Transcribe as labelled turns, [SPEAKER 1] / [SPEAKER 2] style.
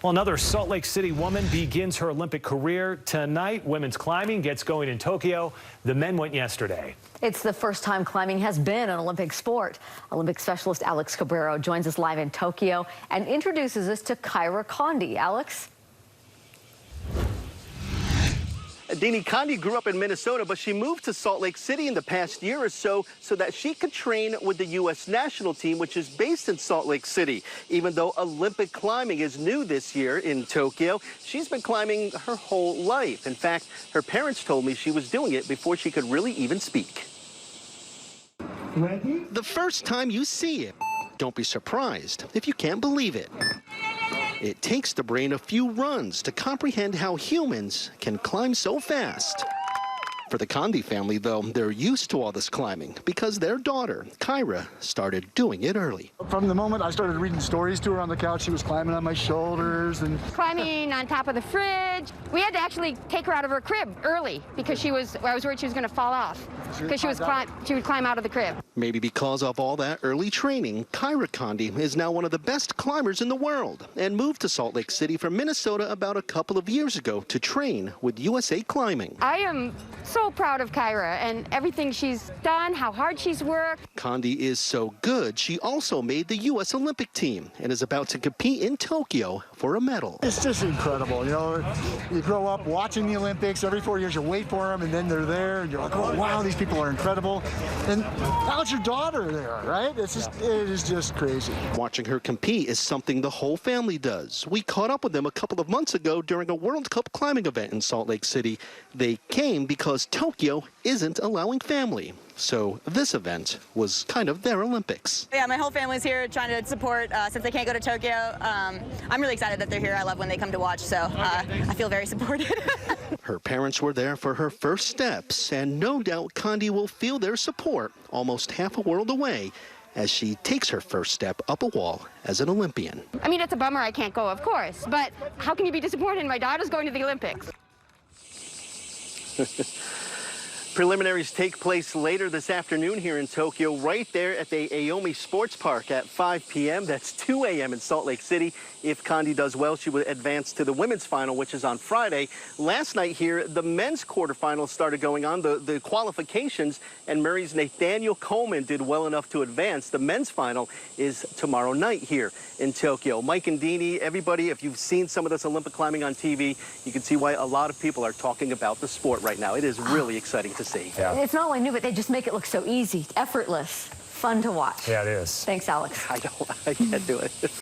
[SPEAKER 1] Well, another Salt Lake City woman begins her Olympic career tonight. Women's climbing gets going in Tokyo. The men went yesterday.
[SPEAKER 2] It's the first time climbing has been an Olympic sport. Olympic specialist Alex Cabrero joins us live in Tokyo and introduces us to KYRA CONDIE. Alex?
[SPEAKER 3] Deanie, CONDIE grew up in Minnesota, but she moved to Salt Lake City in the past year or so that she could train with the U.S. national team, which is based in Salt Lake City. Even though Olympic climbing is new this year in Tokyo, she's been climbing her whole life. In fact, her parents told me she was doing it before she could really even speak.
[SPEAKER 4] Ready?
[SPEAKER 3] The first time you see it, don't be surprised if you can't believe it. It takes the brain a few runs to comprehend how humans can climb so fast. For the CONDIE family, though, they're used to all this climbing because their daughter, KYRA, started doing it early.
[SPEAKER 4] From the moment I started reading stories to her on the couch, she was climbing on my shoulders and
[SPEAKER 5] climbing on top of the fridge. We had to actually take her out of her crib early because I was worried she was going to fall off because she would climb out of the crib.
[SPEAKER 3] Maybe because of all that early training, KYRA CONDIE is now one of the best climbers in the world and moved to Salt Lake City from Minnesota about a couple of years ago to train with USA Climbing.
[SPEAKER 5] I am so proud of KYRA and everything she's done, how hard she's worked.
[SPEAKER 3] CONDIE is so good, she also made the U.S. Olympic team and is about to compete in Tokyo for a medal.
[SPEAKER 4] it's just incredible. You know, you grow up watching the Olympics. Every 4 years you wait for them, and then they're there, and you're like, oh, wow, these people are incredible. And now it's your daughter there, right? It is just crazy.
[SPEAKER 3] Watching her compete is something the whole family does. We caught up with them a couple of months ago during a World Cup climbing event in Salt Lake City. They came because Tokyo isn't allowing family. So this event was kind of their Olympics.
[SPEAKER 6] Yeah, my whole family's here trying to support since they can't go to Tokyo. I'm really excited that they're here. I love when they come to watch, so I feel very supported.
[SPEAKER 3] Her parents were there for her first steps, and no doubt CONDIE will feel their support almost half a world away as she takes her first step up a wall as an Olympian.
[SPEAKER 5] I mean, it's a bummer I can't go, of course, but how can you be disappointed? My daughter's going to the Olympics.
[SPEAKER 3] Preliminaries take place later this afternoon here in Tokyo, right there at the Aomi Sports Park at 5 p.m. That's 2 a.m. in Salt Lake City. If CONDIE does well, she will advance to the women's final, which is on Friday. Last night here, the men's quarterfinals started going on, the qualifications, and Murray's Nathaniel Coleman did well enough to advance. The men's final is tomorrow night here in Tokyo. Mike and Deanie, everybody, if you've seen some of this Olympic climbing on TV, you can see why a lot of people are talking about the sport right now. It is really exciting to see.
[SPEAKER 2] Yeah. It's not only new, but they just make it look so easy, effortless, fun to watch.
[SPEAKER 1] Yeah, it is.
[SPEAKER 2] Thanks, Alex.
[SPEAKER 3] I can't do it.